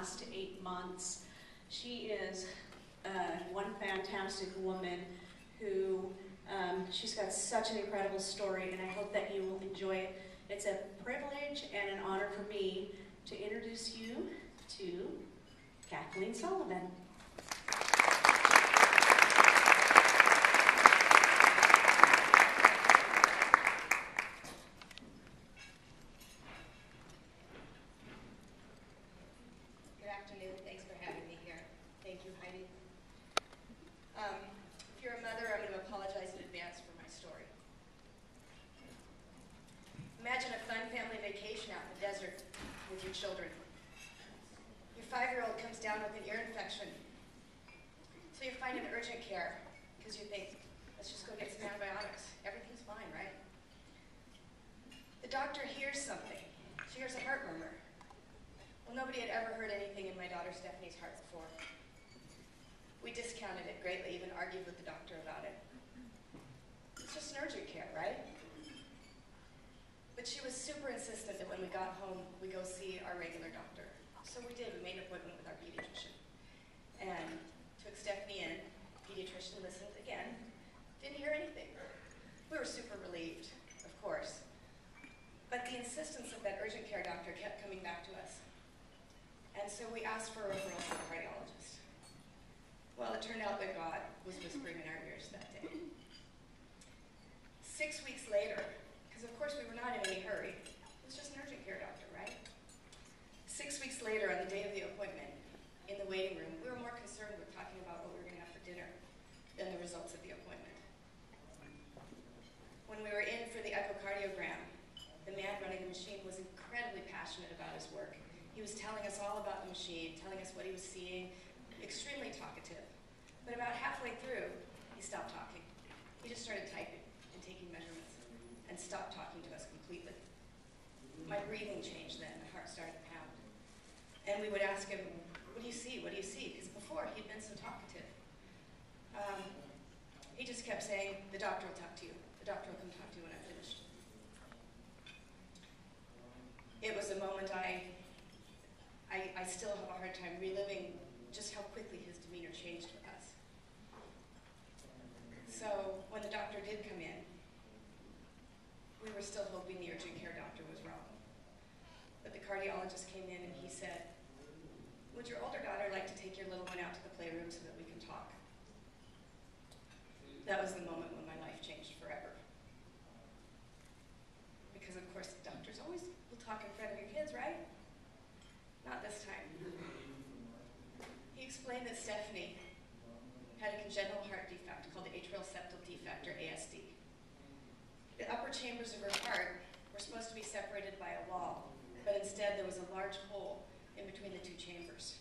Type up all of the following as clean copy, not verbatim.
last 8 months. She is one fantastic woman who, she's got such an incredible story, and I hope that you will enjoy it. It's a privilege and an honor for me to introduce you to Kathleen Sullivan. Imagine a fun family vacation out in the desert with your children. Your 5-year-old comes down with an ear infection. So you find an urgent care because you think, let's just go get some antibiotics. Everything's fine, right? The doctor hears something. She hears a heart murmur. Well, nobody had ever heard anything in my daughter Stephanie's heart before. We discounted it greatly, even argued with the doctor about it. It's just an urgent care, right? But she was super insistent that when we got home, we go see our regular doctor. So we did. We made an appointment with our pediatrician and took Stephanie in. Pediatrician listened again. Didn't hear anything. We were super relieved, of course. But the insistence of that urgent care doctor kept coming back to us. And so we asked for a referral to the cardiologist. Well, it turned out that God was whispering in our ears that day. 6 weeks later, because of course we were not in any hurry. It was just an urgent care doctor, right? 6 weeks later, on the day of the appointment, in the waiting room, we were more concerned with talking about what we were going to have for dinner than the results of the appointment. When we were in for the echocardiogram, the man running the machine was incredibly passionate about his work. He was telling us all about the machine, telling us what he was seeing, extremely talkative. But about halfway through, he stopped talking. He just started typing and taking measurements, and stopped talking to us completely. My breathing changed then, my heart started to pound. And we would ask him, what do you see, what do you see? Because before, he'd been so talkative. He just kept saying, the doctor will talk to you. The doctor will come talk to you when I'm finished. It was a moment I still have a hard time reliving just how quickly his demeanor changed with us. So when the doctor did come in, we were still hoping the urgent care doctor was wrong. But the cardiologist came in and he said, would your older daughter like to take your little one out to the playroom so that we can talk? That was the moment when my life changed forever. Because of course the doctors always will talk in front of your kids, right? Not this time. He explained that Stephanie had a congenital heart defect called the atrial septal defect, or ASD. The upper chambers of her heart were supposed to be separated by a wall, but instead there was a large hole in between the two chambers.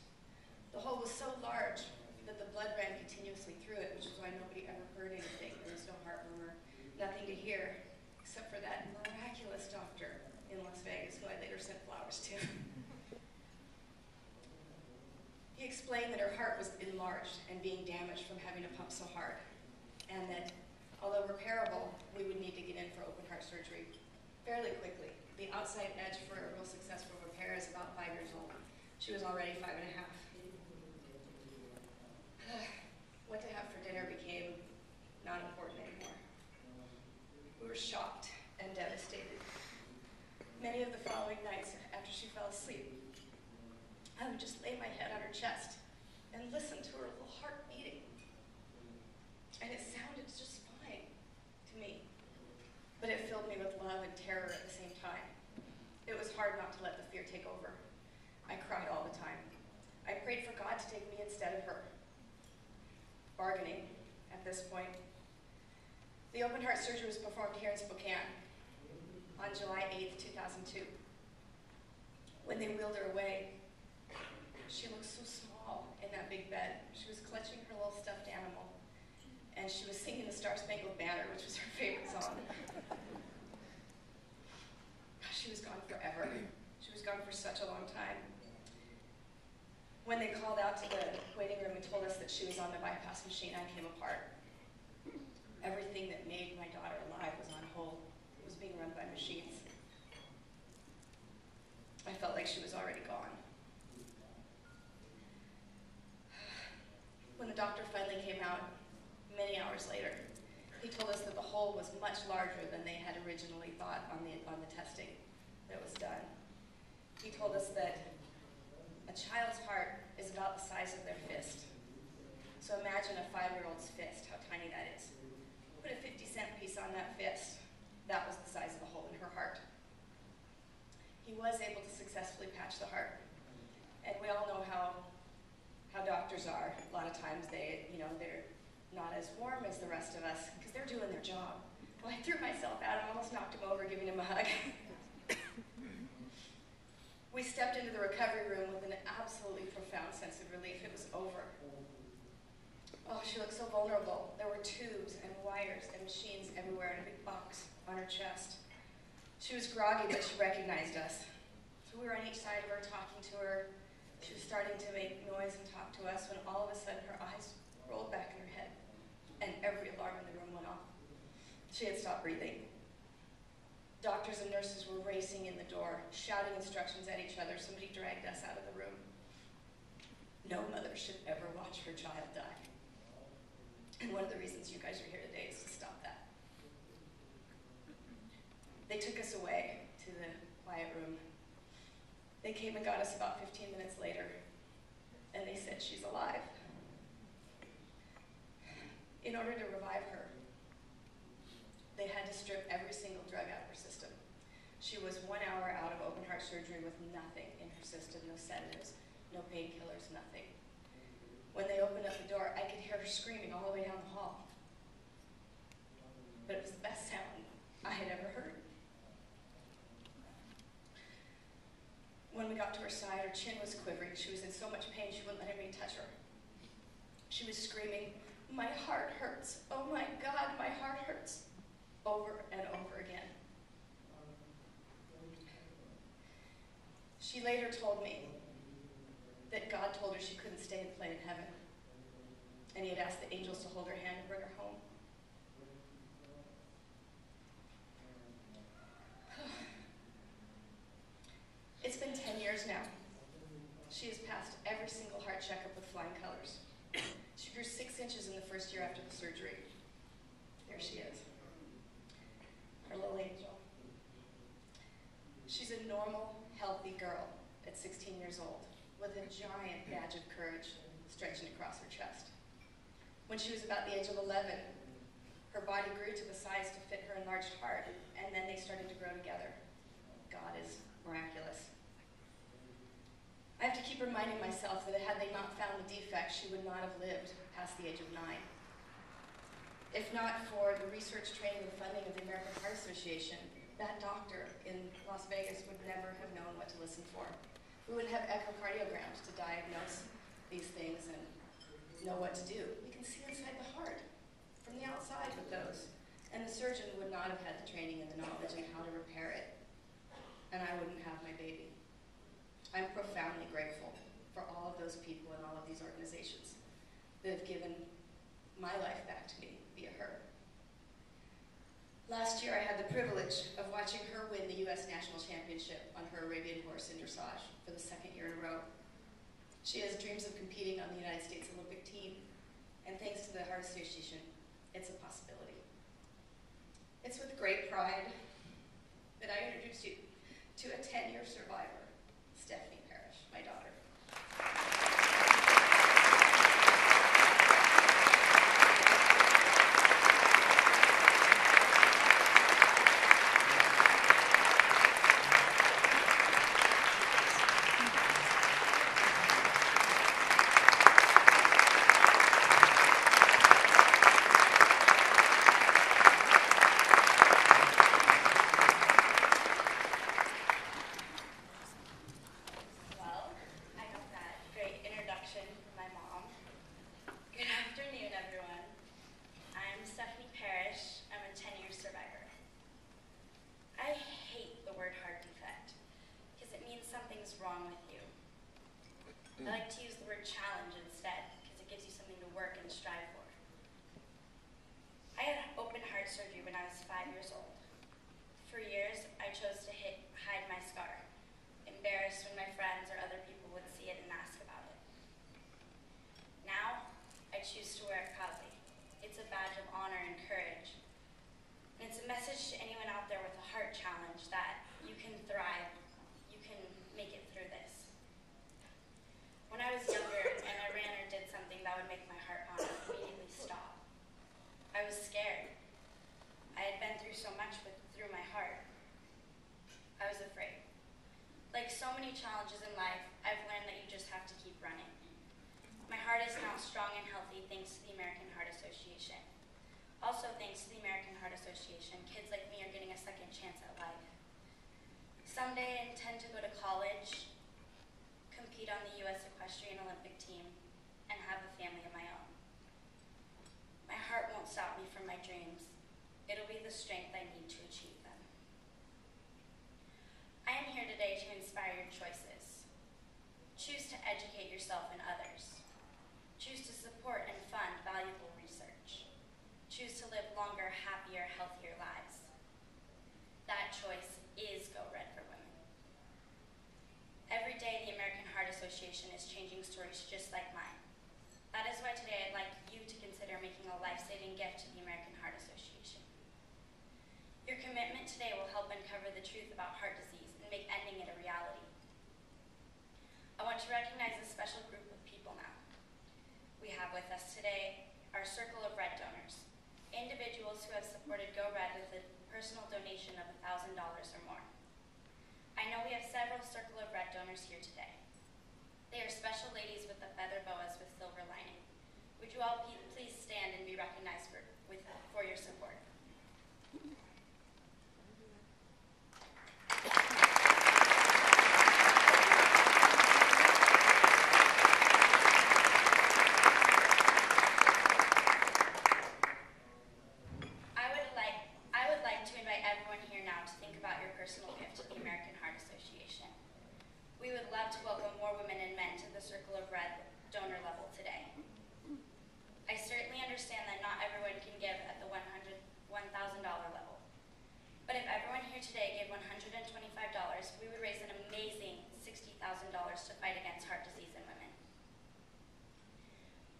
The hole was so large that the blood ran continuously through it, which is why nobody ever heard anything. There was no heart murmur, nothing to hear, except for that miraculous doctor in Las Vegas, who I later sent flowers to. He explained that her heart was enlarged and being damaged from having to pump so hard, and that although repairable, we would need to get in for open heart surgery fairly quickly. The outside edge for a real successful repair is about 5 years old. She was already 5 and a half. What to have for dinner became not important anymore. We were shocked and devastated. Many of the following nights after she fell asleep, I would just lay my head on her chest and listen to her little heart beating. And it sounded just fine to me. But it filled me with love and terror at the same time. It was hard not to let the fear take over. I cried all the time. I prayed for God to take me instead of her. Bargaining at this point. The open heart surgery was performed here in Spokane on July 8th, 2002. When they wheeled her away, she looked so small in that big bed. She was clutching her little stuffed animal, and she was singing the Star-Spangled Banner, which was her favorite song. She was gone forever. She was gone for such a long time. When they called out to the waiting room and told us that she was on the bypass machine, I came apart. Everything that made my daughter alive was on hold. It was being run by machines. I felt like she was already gone. much larger than they had originally thought on the testing that was done. He told us that a child's heart is about the size of their fist. So imagine a 5-year-old's fist, how tiny that is. Put a 50-cent piece on that fist. That was the size of a hole in her heart. He was able to successfully patch the heart. And we all know how doctors are. A lot of times they're not as warm as the rest of us because they're doing their job. Well, I threw myself at him, almost knocked him over, giving him a hug. We stepped into the recovery room with an absolutely profound sense of relief. It was over. Oh, she looked so vulnerable. There were tubes and wires and machines everywhere and a big box on her chest. She was groggy, but she recognized us. So we were on each side of her, talking to her. She was starting to make noise and talk to us when all of a sudden her eyes rolled back in her head and every alarm in the room went off. She had stopped breathing. Doctors and nurses were racing in the door, shouting instructions at each other. Somebody dragged us out of the room. No mother should ever watch her child die. And one of the reasons you guys are here today is to stop that. They took us away to the quiet room. They came and got us about 15 minutes later, and they said, she's alive. In order to revive her, they had to strip every single drug out of her system. She was 1 hour out of open heart surgery with nothing in her system, no sedatives, no painkillers, nothing. When they opened up the door, I could hear her screaming all the way down the hall. But it was the best sound I had ever heard. When we got to her side, her chin was quivering. She was in so much pain, she wouldn't let anybody touch her. She was screaming, "My heart hurts. Oh my God, my heart hurts," over and over again. She later told me that God told her she couldn't stay and play in heaven, and he had asked the angels to hold her hand and bring her home. It's been 10 years now. She has passed every single heart checkup with flying colors. She grew 6 inches in the first year after the surgery. There she is, our little angel. She's a normal, healthy girl at 16 years old, with a giant badge of courage stretching across her chest. When she was about the age of 11, her body grew to the size to fit her enlarged heart, and then they started to grow together. God is miraculous. I have to keep reminding myself that had they not found the defect, she would not have lived past the age of 9. If not for the research, training, and funding of the American Heart Association, that doctor in Las Vegas would never have known what to listen for. We wouldn't have echocardiograms to diagnose these things and know what to do. We can see inside the heart from the outside with those. And the surgeon would not have had the training and the knowledge on how to repair it. And I wouldn't have my baby. I'm profoundly grateful for all of those people and all of these organizations that have given my life back to me via her. Last year, I had the privilege of watching her win the U.S. National Championship on her Arabian horse in dressage for the 2nd year in a row. She has dreams of competing on the United States Olympic team, and thanks to the Heart Association, it's a possibility. It's with great pride that I introduce you to a 10-year survivor, Stephanie Parrish, my daughter. I like to use the word challenge instead, because it gives you something to work and strive for. I had open heart surgery when I was 5 years old. For years, I chose to hide my scar, embarrassed when my friends or other people would see it and ask about it. Now, I choose to wear it proudly. It's a badge of honor and courage. And it's challenges in life, I've learned that you just have to keep running. My heart is now strong and healthy thanks to the American Heart Association. Also thanks to the American Heart Association, kids like me are getting a second chance at life. Someday I intend to go to college, compete on the U.S. Equestrian Olympic team, and have a family of my own. My heart won't stop me from my dreams. It'll be the strength I need to achieve them. I am here today to inspire your choices. Choose to educate yourself and others. Choose to support and fund valuable research. Choose to live longer, happier, healthier lives. That choice is Go Red for Women. Every day, the American Heart Association is changing stories just like mine. That is why today I'd like you to consider making a life-saving gift to the American Heart Association. Your commitment today will help uncover the truth about heart disease and make ending it a reality. I want to recognize a special group of people now. We have with us today our Circle of Red donors, individuals who have supported Go Red with a personal donation of $1,000 or more. I know we have several Circle of Red donors here today. They are special ladies with the feather boas with silver lining. Would you all please stand and be recognized for your support? I would like to invite everyone here now to think about your personal gift to the American Heart Association. We would love to welcome more women and men to the Circle of Red donor level today. I certainly understand that not everyone can give at the $1,000 level. But if everyone here today gave $125, we would raise an amazing $60,000 to fight against heart disease in women.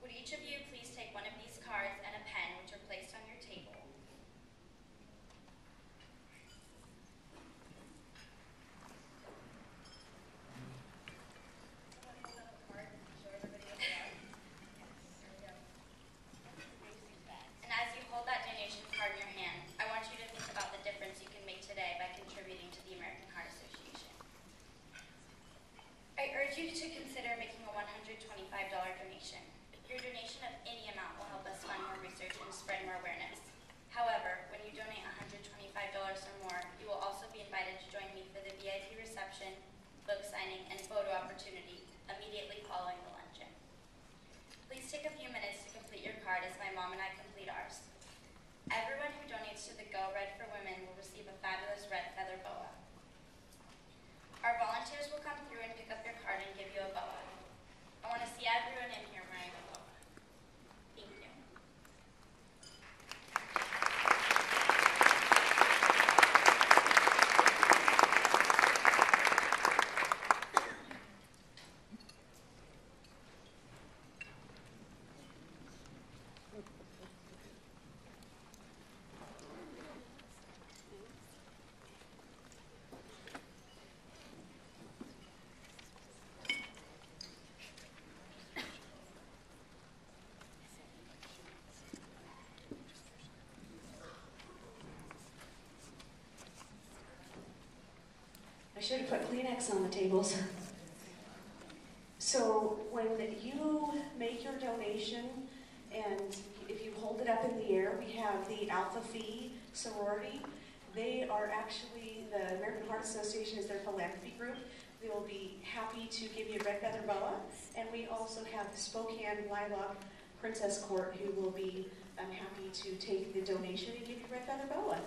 Would each of you please take one of these cards and a pen, which are placed on your table. And as you hold that donation card in your hand, I want you to think about the difference you can make today by contributing to the American Heart Association. I urge you to consider making a $125 donation. Your donation of any amount will help us fund more research and spread more awareness. However, when you donate $125 or more, you will also be invited to join me for the VIP reception, book signing, and photo opportunity immediately following the luncheon. Please take a few minutes to complete your card as my mom and I complete ours. Everyone who donates to the Go Red for Women will receive a fabulous red feather boa. Our volunteers will come through and pick up your card and give you a boa. I want to see everyone in here wearing a boa. Thank you. I should have put Kleenex on the tables. So when you make your donation, and if you hold it up in the air, we have the Alpha Phi sorority. They are actually, the American Heart Association is their philanthropy group. They will be happy to give you a red feather boa. And we also have the Spokane Lilac Princess Court, who will be happy to take the donation and give you a red feather boa.